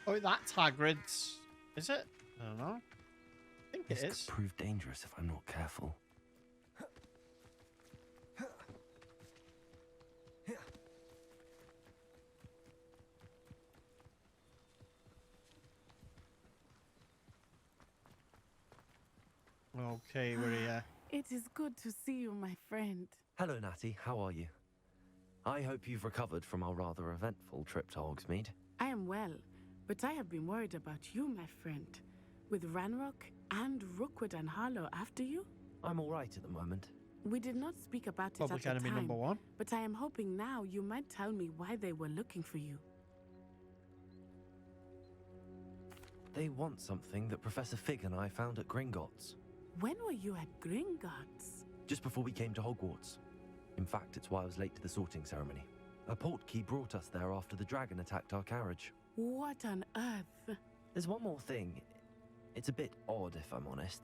Oh, that's Hagrid's. Is it? I don't know. I think it This is. could prove dangerous if I'm not careful. Okay, we're here. It is good to see you, my friend. Hello, Natty. How are you? I hope you've recovered from our rather eventful trip to Hogsmeade. I am well, but I have been worried about you, my friend. With Ranrock and Rookwood and Harlow after you? I'm all right at the moment. We did not speak about it Public at the enemy time, #1. but I am hoping now you might tell me why they were looking for you. They want something that Professor Fig and I found at Gringotts. When were you at Gringotts? Just before we came to Hogwarts. In fact, it's why I was late to the sorting ceremony. A portkey brought us there after the dragon attacked our carriage. What on earth? There's one more thing. It's a bit odd, if I'm honest.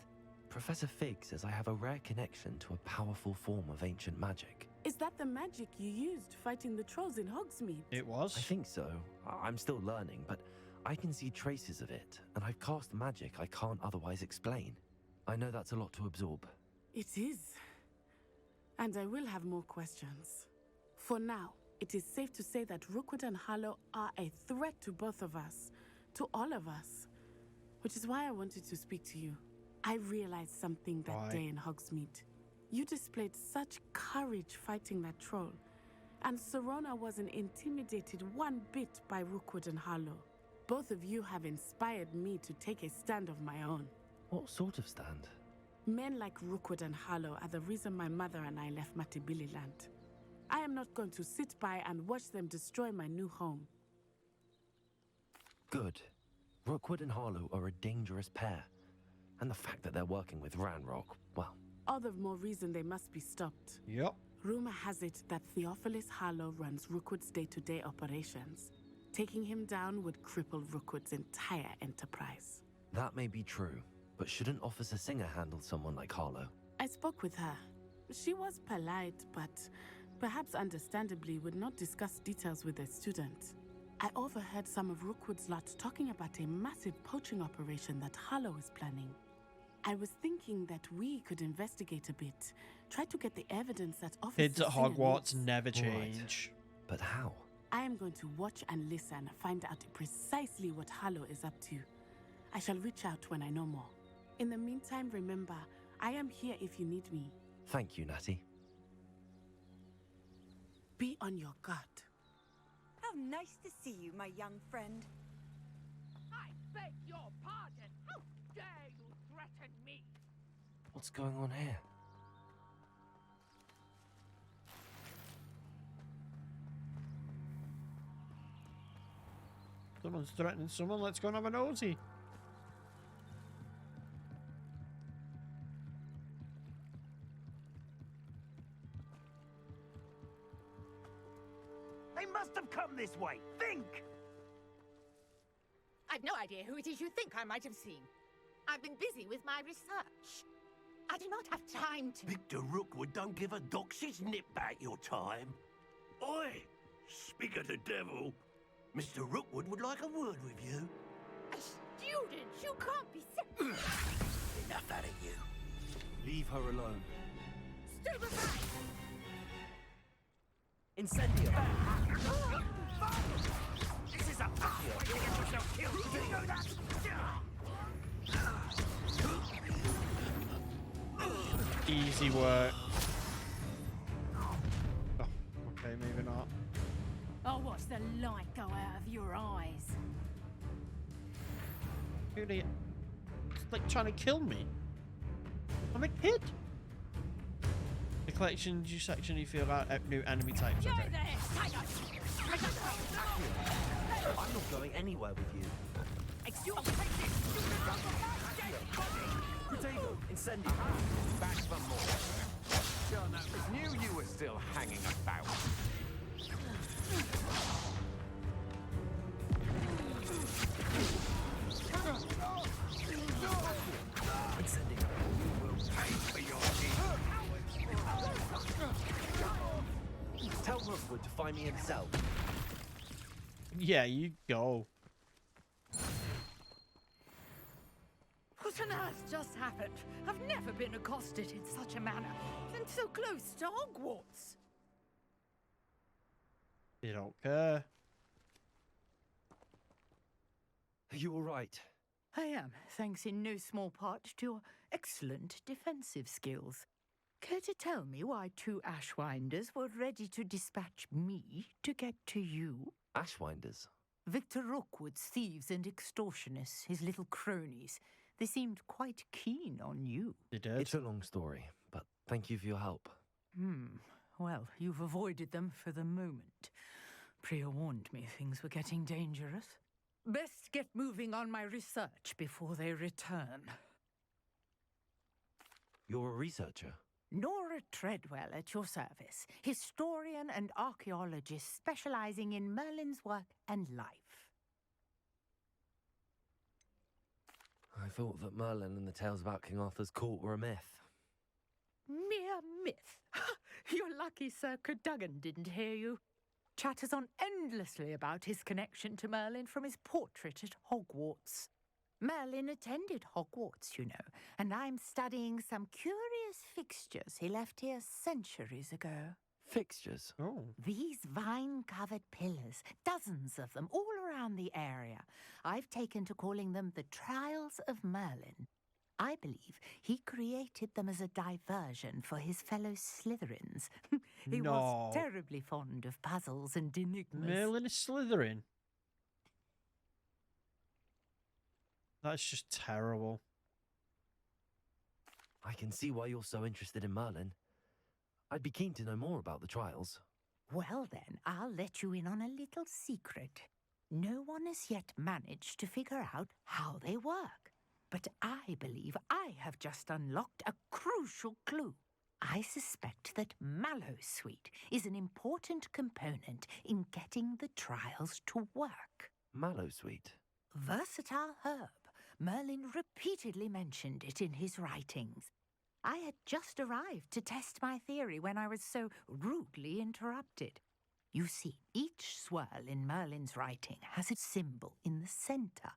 Professor Fig says I have a rare connection to a powerful form of ancient magic. Is that the magic you used fighting the trolls in Hogsmeade? It was. I think so. I'm still learning, but I can see traces of it, and I've cast magic I can't otherwise explain. I know that's a lot to absorb. It is. And I will have more questions. For now, it is safe to say that Rookwood and Harlow are a threat to both of us, to all of us. Which is why I wanted to speak to you. I realized something that day in Hogsmeade. You displayed such courage fighting that troll, and Serona wasn't intimidated one bit by Rookwood and Harlow. Both of you have inspired me to take a stand of my own. What sort of stand? Men like Rookwood and Harlow are the reason my mother and I left Matibili land. I am not going to sit by and watch them destroy my new home. Good. Rookwood and Harlow are a dangerous pair. And the fact that they're working with Ranrock, well... All the more reason they must be stopped. Yep. Rumor has it that Theophilus Harlow runs Rookwood's day-to-day operations. Taking him down would cripple Rookwood's entire enterprise. That may be true, but shouldn't Officer Singer handle someone like Harlow? I spoke with her. She was polite, but perhaps understandably would not discuss details with a student. I overheard some of Rookwood's lot talking about a massive poaching operation that Harlow is planning. I was thinking that we could investigate a bit, try to get the evidence that Officer Kids at Singer Hogwarts needs. never change. But how? I am going to watch and listen, find out precisely what Harlow is up to. I shall reach out when I know more. In the meantime, remember, I am here if you need me. Thank you, Natty. Be on your guard. How nice to see you, my young friend. I beg your pardon. How dare you threaten me? What's going on here? Someone's threatening someone. Let's go and have a nosy. They must have come this way. Think! I've no idea who it is you think I might have seen. I've been busy with my research. I do not have time to... Victor Rookwood don't give a doxy's nip back your time. Oi! Speak of the devil. Mr. Rookwood would like a word with you. A student! You can't be... Enough out of you. Leave her alone. Stupefy! Incendio! This is a pathway to get yourself killed. Do you know that? Easy work. Oh, okay, maybe not. I'll watch the light go out of your eyes. Really, it's like trying to kill me. I'm a kid. The collection section you feel out new enemy types. You're Okay. there, Tiger! I'm not going anywhere with you. Excuse Potato! Incendio! Back for more. John, I knew you were still hanging about. Incendio! Pay for your deeds. Tell Rookwood to find me in a cell. Yeah, you go. What on earth just happened? I've never been accosted in such a manner, and so close to Hogwarts. You don't care. Are you all right? I am, thanks in no small part to your excellent defensive skills. Care to tell me why 2 Ashwinders were ready to dispatch me to get to you? Ashwinders? Victor Rookwood's thieves and extortionists, his little cronies. They seemed quite keen on you. You did. It's a long story, but thank you for your help. Well, you've avoided them for the moment. Priya warned me things were getting dangerous. Best get moving on my research before they return. You're a researcher? Nora Treadwell at your service, historian and archaeologist specializing in Merlin's work and life. I thought that Merlin and the tales about King Arthur's court were a myth. Mere myth. You're lucky Sir Cadogan didn't hear you. Chatters on endlessly about his connection to Merlin from his portrait at Hogwarts. Merlin attended Hogwarts, you know, and I'm studying some curious fixtures he left here centuries ago. Fixtures? Oh. These vine-covered pillars, dozens of them, all around the area. I've taken to calling them the Trials of Merlin. I believe he created them as a diversion for his fellow Slytherins. He was terribly fond of puzzles and enigmas. Merlin is Slytherin. That's just terrible. I can see why you're so interested in Merlin. I'd be keen to know more about the trials. Well then, I'll let you in on a little secret. No one has yet managed to figure out how they work. But I believe I have just unlocked a crucial clue. I suspect that Mallowsweet is an important component in getting the trials to work. Mallowsweet? Versatile herb. Merlin repeatedly mentioned it in his writings. I had just arrived to test my theory when I was so rudely interrupted. You see, each swirl in Merlin's writing has a symbol in the center.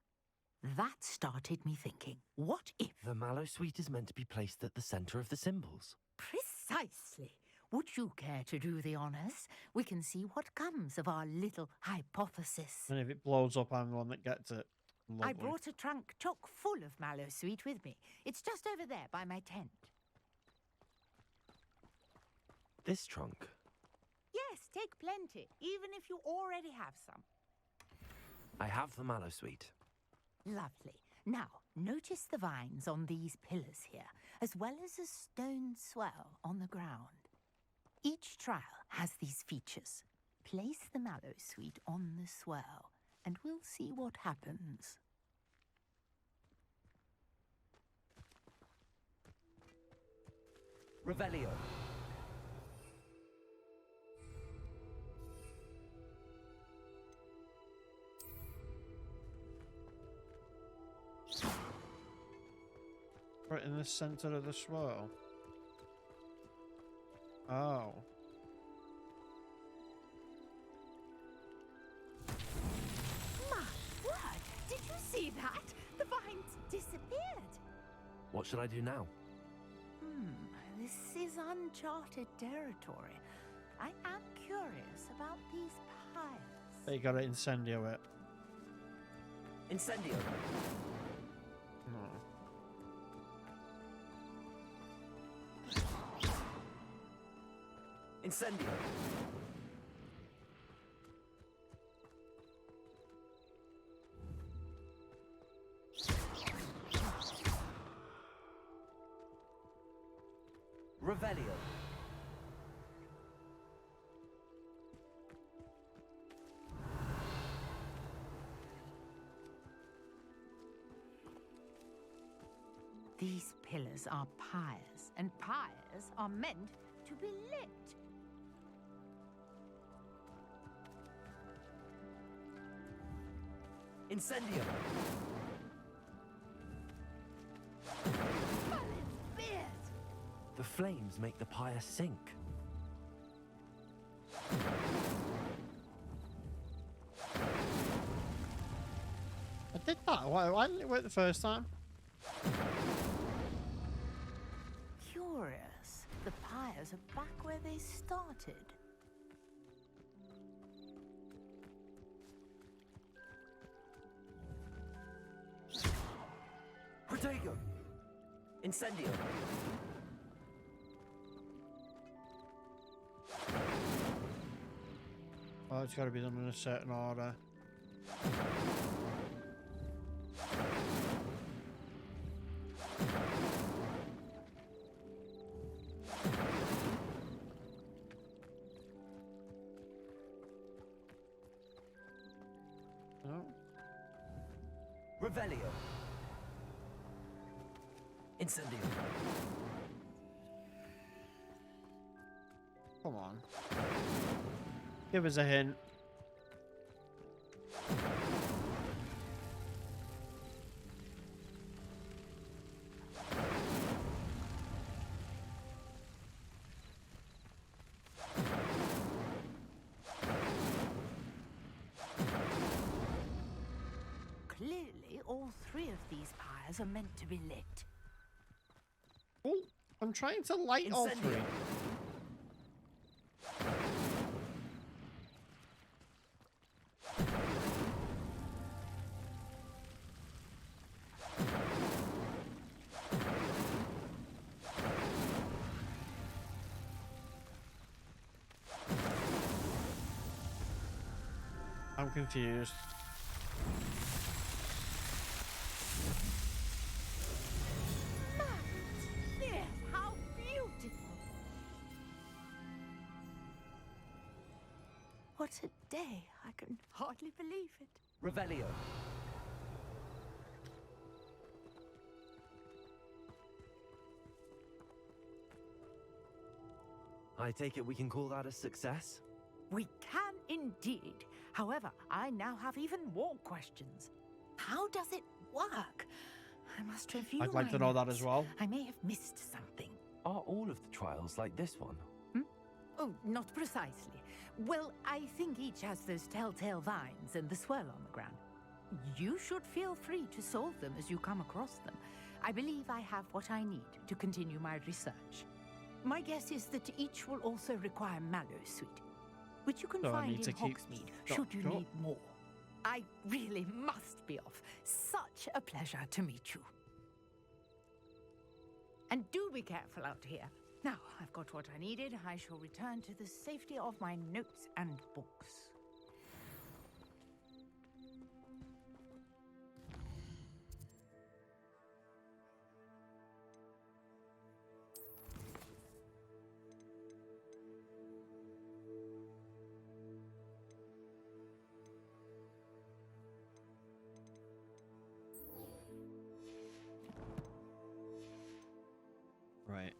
That started me thinking, what if... The Mallowsweet is meant to be placed at the center of the symbols. Precisely. Would you care to do the honors? We can see what comes of our little hypothesis. And if it blows up, I'm the one that gets it. Lovely. I brought a trunk chock full of Mallowsweet with me. It's just over there by my tent. This trunk? Yes, take plenty, even if you already have some. I have the Mallowsweet. Lovely. Now, notice the vines on these pillars here, as well as a stone swell on the ground. Each trial has these features. Place the Mallowsweet on the swell, and we'll see what happens. Revelio. Right in the center of the swirl. Oh. My word! Did you see that? The vines disappeared. What should I do now? This is uncharted territory. I am curious about these piles. They got to incendio it. Incendio. No. Incendio. Revelio. These pillars are pyres, and pyres are meant to be lit. Incendio. Merlin's beard! The flames make the pyre sink. I did that. Why didn't it work the first time? pyres are back where they started. Protego! Incendio! Oh, it's got to be done in a certain order. No. Revelio! Incendio! Come on. Give us a hint. Clearly, all three of these pyres are meant to be lit. Oh, I'm trying to light all three. I'm confused. Yes, how beautiful! What a day! I can hardly believe it. Revelio! I take it we can call that a success? We can indeed. However, I now have even more questions. How does it work? I must review I'd like my to know that notes. as well. I may have missed something. Are all of the trials like this one? Oh, not precisely. Well, I think each has those telltale vines and the swirl on the ground. You should feel free to solve them as you come across them. I believe I have what I need to continue my research. My guess is that each will also require Mallowsweet, which you can So I find need in to keep Hogsmeade, stock should you up. need more. I really must be off. Such a pleasure to meet you. And do be careful out here. Now, I've got what I needed. I shall return to the safety of my notes and books. Right.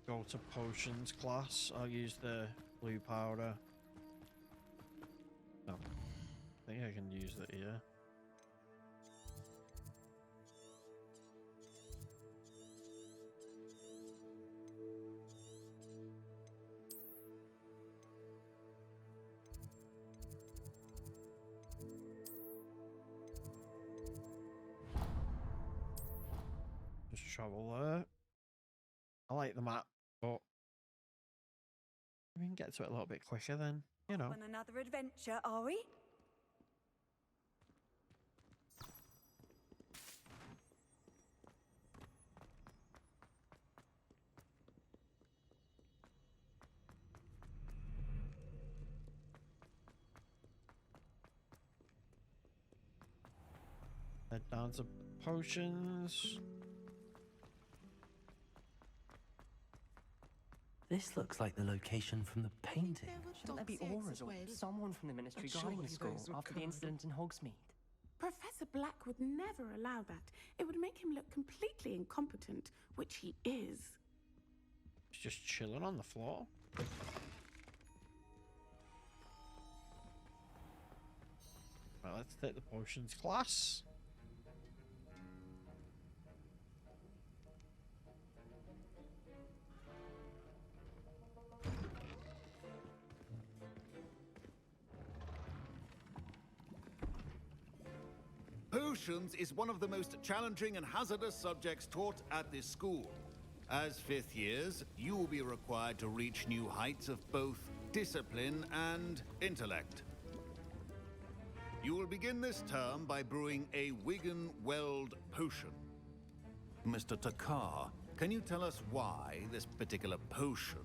Go to potions class. I'll use the blue powder. No. I think I can use it here. Just travel there. I like the map, but we can get to it a little bit quicker then, you know. On another adventure, are we? Head down to potions. This looks like the location from the painting. Shouldn't there be auras or someone from the ministry guarding the school after the incident in Hogsmeade? Professor Black would never allow that. It would make him look completely incompetent, which he is. He's just chilling on the floor. Right, let's take the potions class. Potions is one of the most challenging and hazardous subjects taught at this school. As fifth years, you will be required to reach new heights of both discipline and intellect. You will begin this term by brewing a Wigan Weld potion. Mr. Takar, can you tell us why this particular potion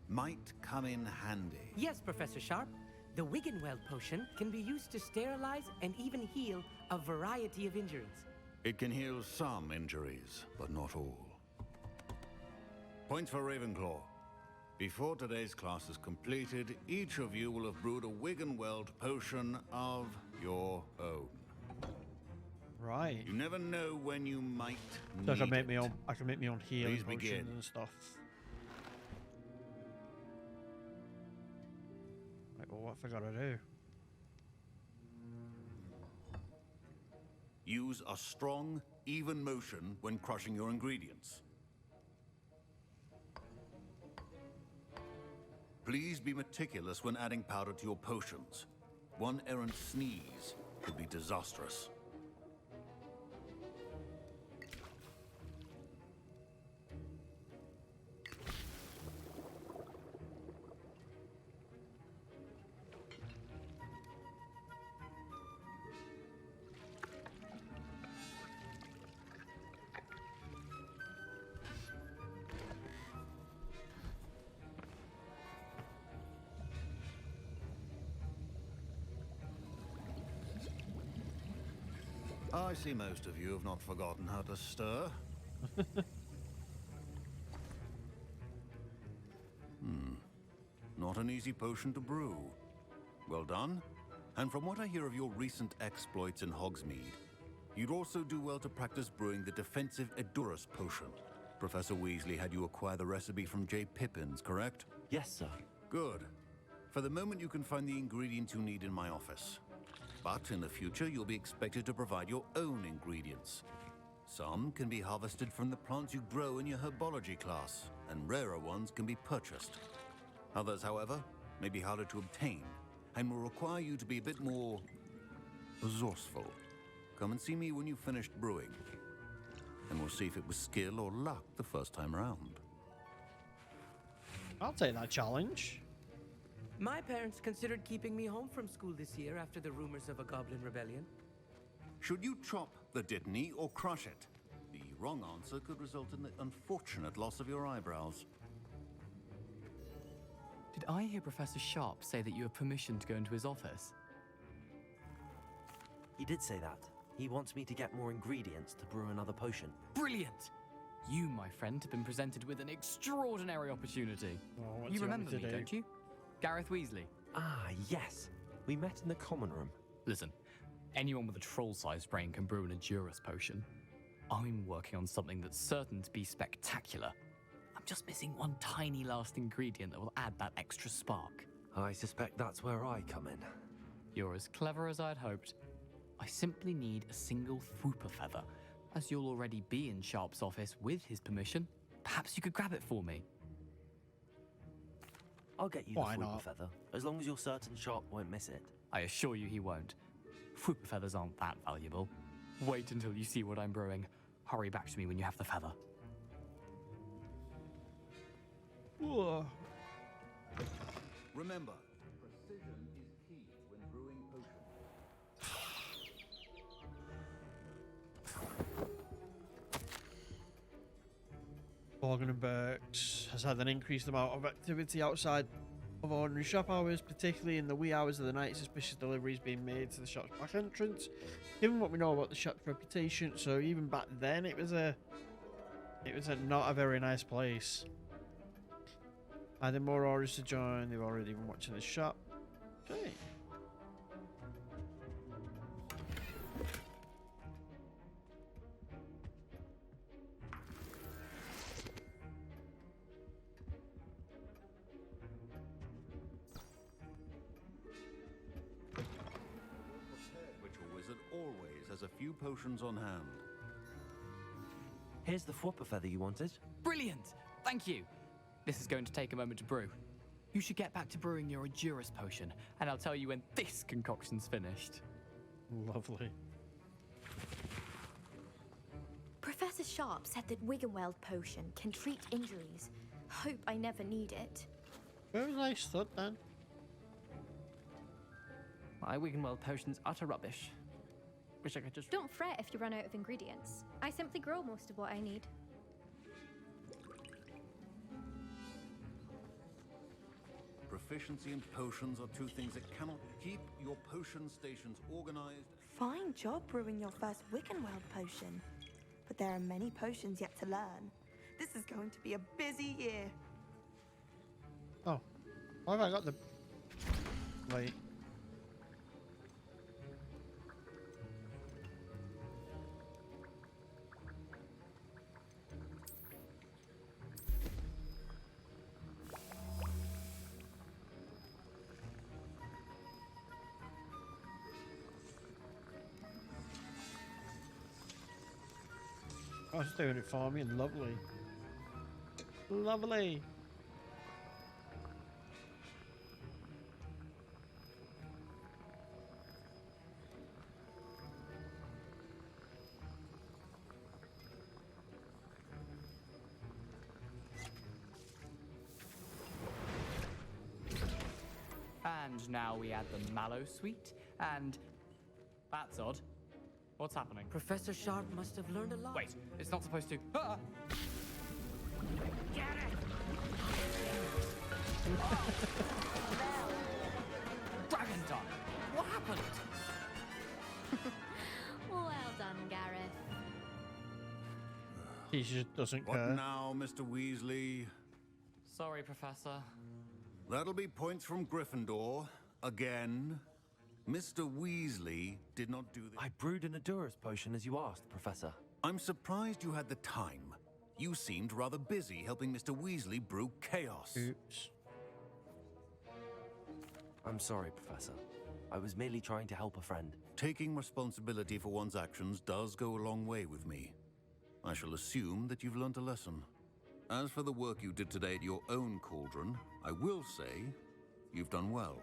might come in handy? Yes, Professor Sharp. The Wiggenweld potion can be used to sterilize and even heal a variety of injuries. It can heal some injuries, but not all. Points for Ravenclaw. Before today's class is completed, each of you will have brewed a Wiggenweld potion of your own. Right. You never know when you might So I need can make it. my own. I can make my own healing Please potions begin. and stuff. Right, well, what have I got to do? Use a strong, even motion when crushing your ingredients. Please be meticulous when adding powder to your potions. One errant sneeze could be disastrous. I see most of you have not forgotten how to stir. Not an easy potion to brew. Well done. And from what I hear of your recent exploits in Hogsmeade, you'd also do well to practice brewing the defensive Edurus potion. Professor Weasley had you acquire the recipe from J. Pippin's, correct? Yes, sir. Good. For the moment, you can find the ingredients you need in my office. But in the future, you'll be expected to provide your own ingredients. Some can be harvested from the plants you grow in your herbology class, and rarer ones can be purchased. Others, however, may be harder to obtain, and will require you to be a bit more resourceful. Come and see me when you've finished brewing, and we'll see if it was skill or luck the first time around. I'll take that challenge. My parents considered keeping me home from school this year after the rumors of a goblin rebellion. Should you chop the Dittany or crush it? The wrong answer could result in the unfortunate loss of your eyebrows. Did I hear Professor Sharp say that you have permission to go into his office? He did say that. He wants me to get more ingredients to brew another potion. Brilliant! You, my friend, have been presented with an extraordinary opportunity. Oh, what's You he want remember me me, to do? don't you? Gareth Weasley. Ah, yes. We met in the common room. Listen, anyone with a troll-sized brain can brew an Edurus potion. I'm working on something that's certain to be spectacular. I'm just missing one tiny last ingredient that will add that extra spark. I suspect that's where I come in. You're as clever as I'd hoped. I simply need a single Fwooper feather. As you'll already be in Sharp's office with his permission, perhaps you could grab it for me. I'll get you Why the Fwooper not? feather, as long as you're certain Sharp won't miss it. I assure you he won't. Fwooper feathers aren't that valuable. Wait until you see what I'm brewing. Hurry back to me when you have the feather. Whoa. Remember, precision is key when brewing potions. Borgin and Burks has had an increased amount of activity outside of ordinary shop hours, particularly in the wee hours of the night, suspicious deliveries being made to the shop's back entrance. Given what we know about the shop's reputation, so even back then it was not a very nice place. Adding more orders to join, they've already been watching the shop. Okay. Witcher Wizard always has a few potions on hand. Here's the Fwooper feather you wanted. Brilliant! Thank you! This is going to take a moment to brew. You should get back to brewing your Edurus potion, and I'll tell you when this concoction's finished. Lovely. Professor Sharp said that Wiggenweld potion can treat injuries. Hope I never need it. Where was I stood then? My Wiggenweld potion's utter rubbish. Wish I could just... Don't fret if you run out of ingredients. I simply grow most of what I need. Proficiency in potions are two things that cannot keep your potion stations organized. Fine job brewing your first Wiggenweld potion. But there are many potions yet to learn. This is going to be a busy year. Oh, why have I got the... Wait. I was doing it for me and lovely. Lovely. And now we add the mallow sweet, and that's odd. What's happening? Professor Sharp must have learned a lot. Wait, it's not supposed to. Ah! Get it! Dragon Done! What happened? Well done, Gareth. He just doesn't What care. now, Mr. Weasley? Sorry, Professor. That'll be points from Gryffindor. Again. Mr. Weasley did not do this. I brewed an Adurus potion as you asked, Professor. I'm surprised you had the time. You seemed rather busy helping Mr. Weasley brew chaos. Oops. I'm sorry, Professor. I was merely trying to help a friend. Taking responsibility for one's actions does go a long way with me. I shall assume that you've learnt a lesson. As for the work you did today at your own cauldron, I will say you've done well.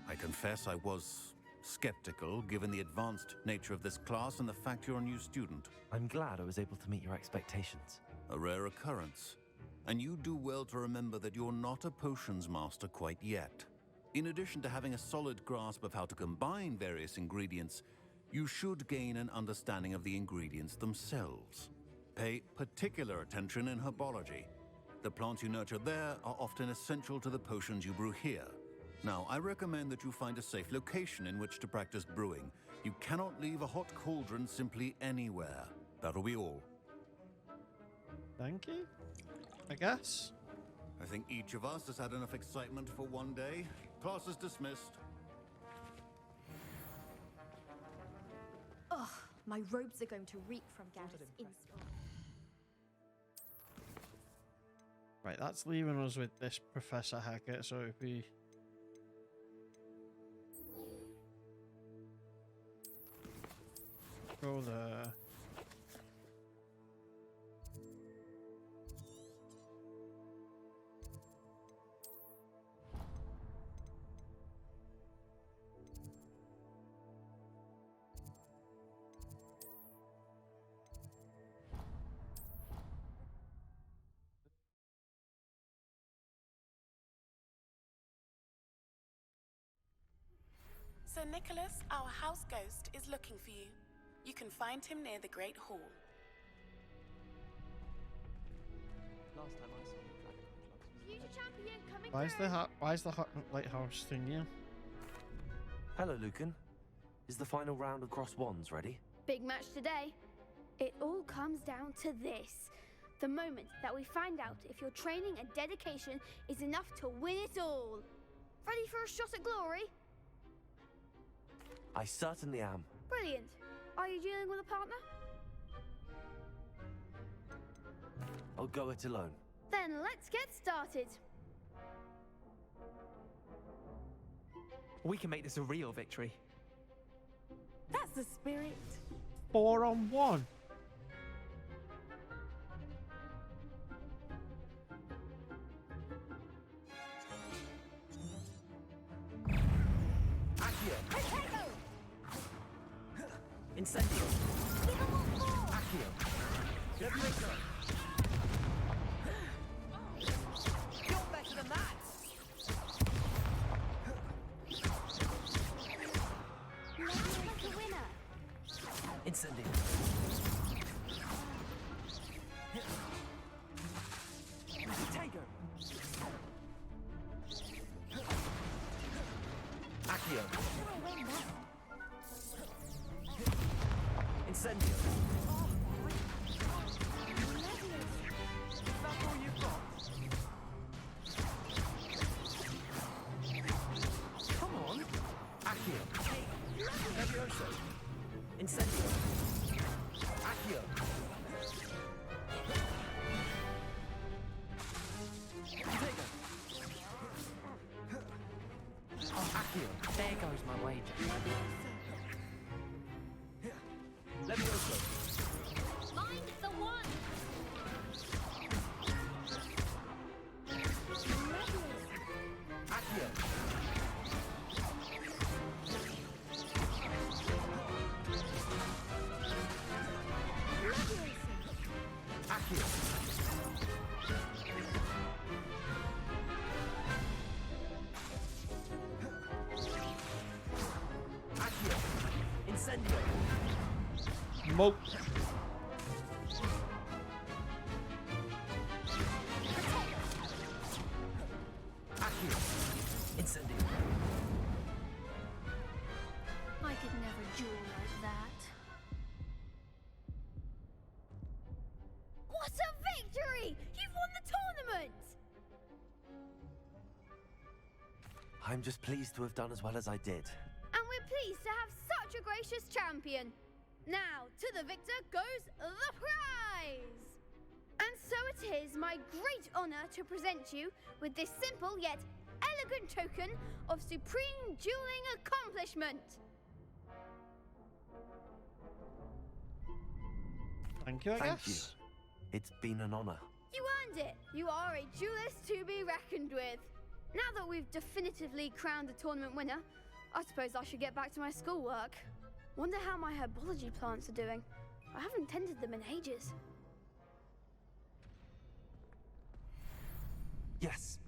I confess I was skeptical given the advanced nature of this class and the fact you're a new student. I'm glad I was able to meet your expectations. A rare occurrence. And you do well to remember that you're not a potions master quite yet. In addition to having a solid grasp of how to combine various ingredients, you should gain an understanding of the ingredients themselves. Pay particular attention in herbology. The plants you nurture there are often essential to the potions you brew here. Now, I recommend that you find a safe location in which to practice brewing. You cannot leave a hot cauldron simply anywhere. That'll be all. Thank you, I guess. I think each of us has had enough excitement for one day. Class is dismissed. Ugh, my robes are going to reek from Gareth's inspo. Right, that's leaving us with this Professor Hackett, so if we... go there. Sir Nicholas, our house ghost, is looking for you. You can find him near the Great Hall. Last time I saw the Dragon Clubs. Future champion coming Why is the lighthouse thing here? Hello, Lucan. Is the final round of Cross Wands ready? Big match today. It all comes down to this. The moment that we find out if your training and dedication is enough to win it all. Ready for a shot at glory? I certainly am. Brilliant. Are you dealing with a partner? I'll go it alone. Then let's get started. We can make this a real victory. That's the spirit. 4-on-1. Incendio. Accio. You're better than that! Looks like a winner. Incendio. Diagon. Accio. Incendio. That's all you've got. Come on. Accio. Levioso. Incendio. Accio. Diagon. Accio. There goes my wager. Levioso. Find the one. Accio. Accio. Accio. Incendio. Mope. Accio. Incendio. I could never duel like that. What a victory! You've won the tournament! I'm just pleased to have done as well as I did. And we're pleased to have such a gracious champion. Now, to the victor goes the prize! And so it is my great honor to present you with this simple yet elegant token of supreme dueling accomplishment. Thank you, I Thank you. guess. It's been an honor. You earned it. You are a duelist to be reckoned with. Now that we've definitively crowned the tournament winner, I suppose I should get back to my schoolwork. Wonder how my herbology plants are doing. I haven't tended them in ages. Yes.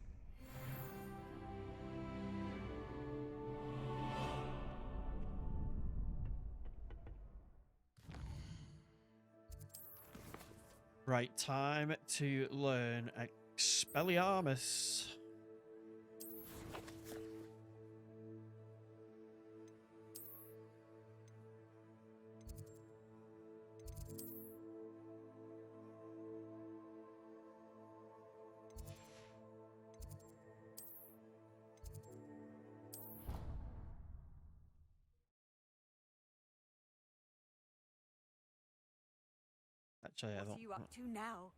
Right, time to learn Expelliarmus. Actually, I What don't. are you up to now?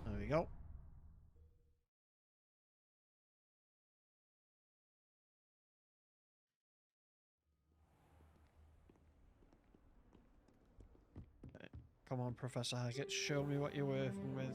There we go. Okay. Come on, Professor Haggett, show me what you're working with.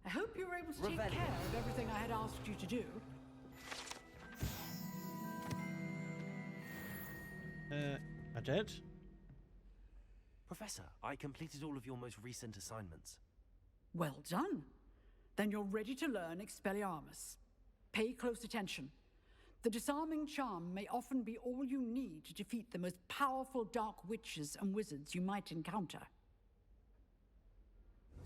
I hope you were able to take Revelio. care of everything I had asked you to do. I did. Professor, I completed all of your most recent assignments. Well done. Then you're ready to learn Expelliarmus. Pay close attention. The disarming charm may often be all you need to defeat the most powerful dark witches and wizards you might encounter.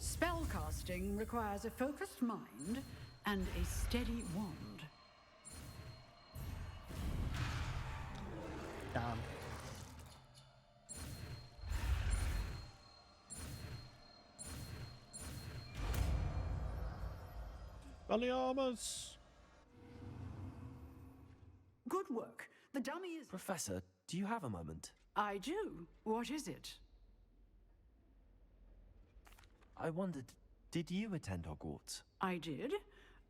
Spellcasting requires a focused mind and a steady wand. Damn. Expelliarmus! Good work. The dummy is... Professor, do you have a moment? I do. What is it? I wondered, did you attend Hogwarts? I did.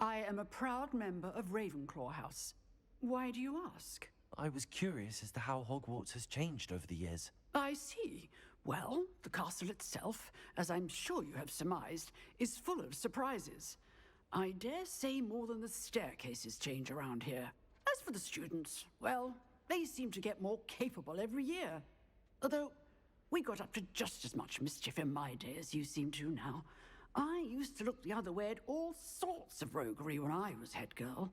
I am a proud member of Ravenclaw House. Why do you ask? I was curious as to how Hogwarts has changed over the years. I see. Well, the castle itself, as I'm sure you have surmised, is full of surprises. I dare say more than the staircases change around here. As for the students, well, they seem to get more capable every year. Although, we got up to just as much mischief in my day as you seem to now. I used to look the other way at all sorts of roguery when I was head girl.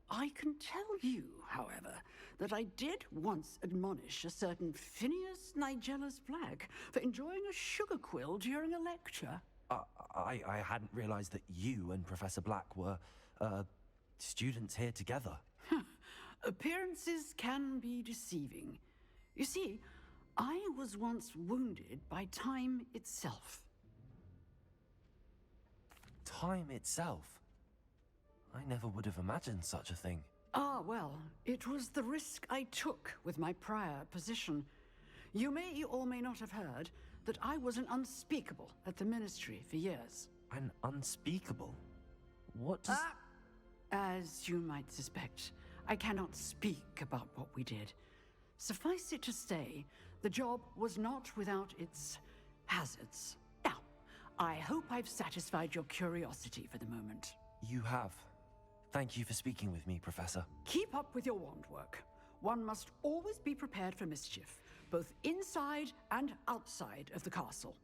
I can tell you, however, that I did once admonish a certain Phineas Nigella's Black for enjoying a sugar quill during a lecture. I hadn't realized that you and Professor Black were, students here together. Appearances can be deceiving. You see, I was once wounded by time itself. Time itself? I never would have imagined such a thing. Ah, well, it was the risk I took with my prior position. You may or may not have heard that I was an unspeakable at the Ministry for years. An unspeakable? What does... As you might suspect, I cannot speak about what we did. Suffice it to say, the job was not without its hazards. Now, I hope I've satisfied your curiosity for the moment. You have. Thank you for speaking with me, Professor. Keep up with your wand work. One must always be prepared for mischief, both inside and outside of the castle.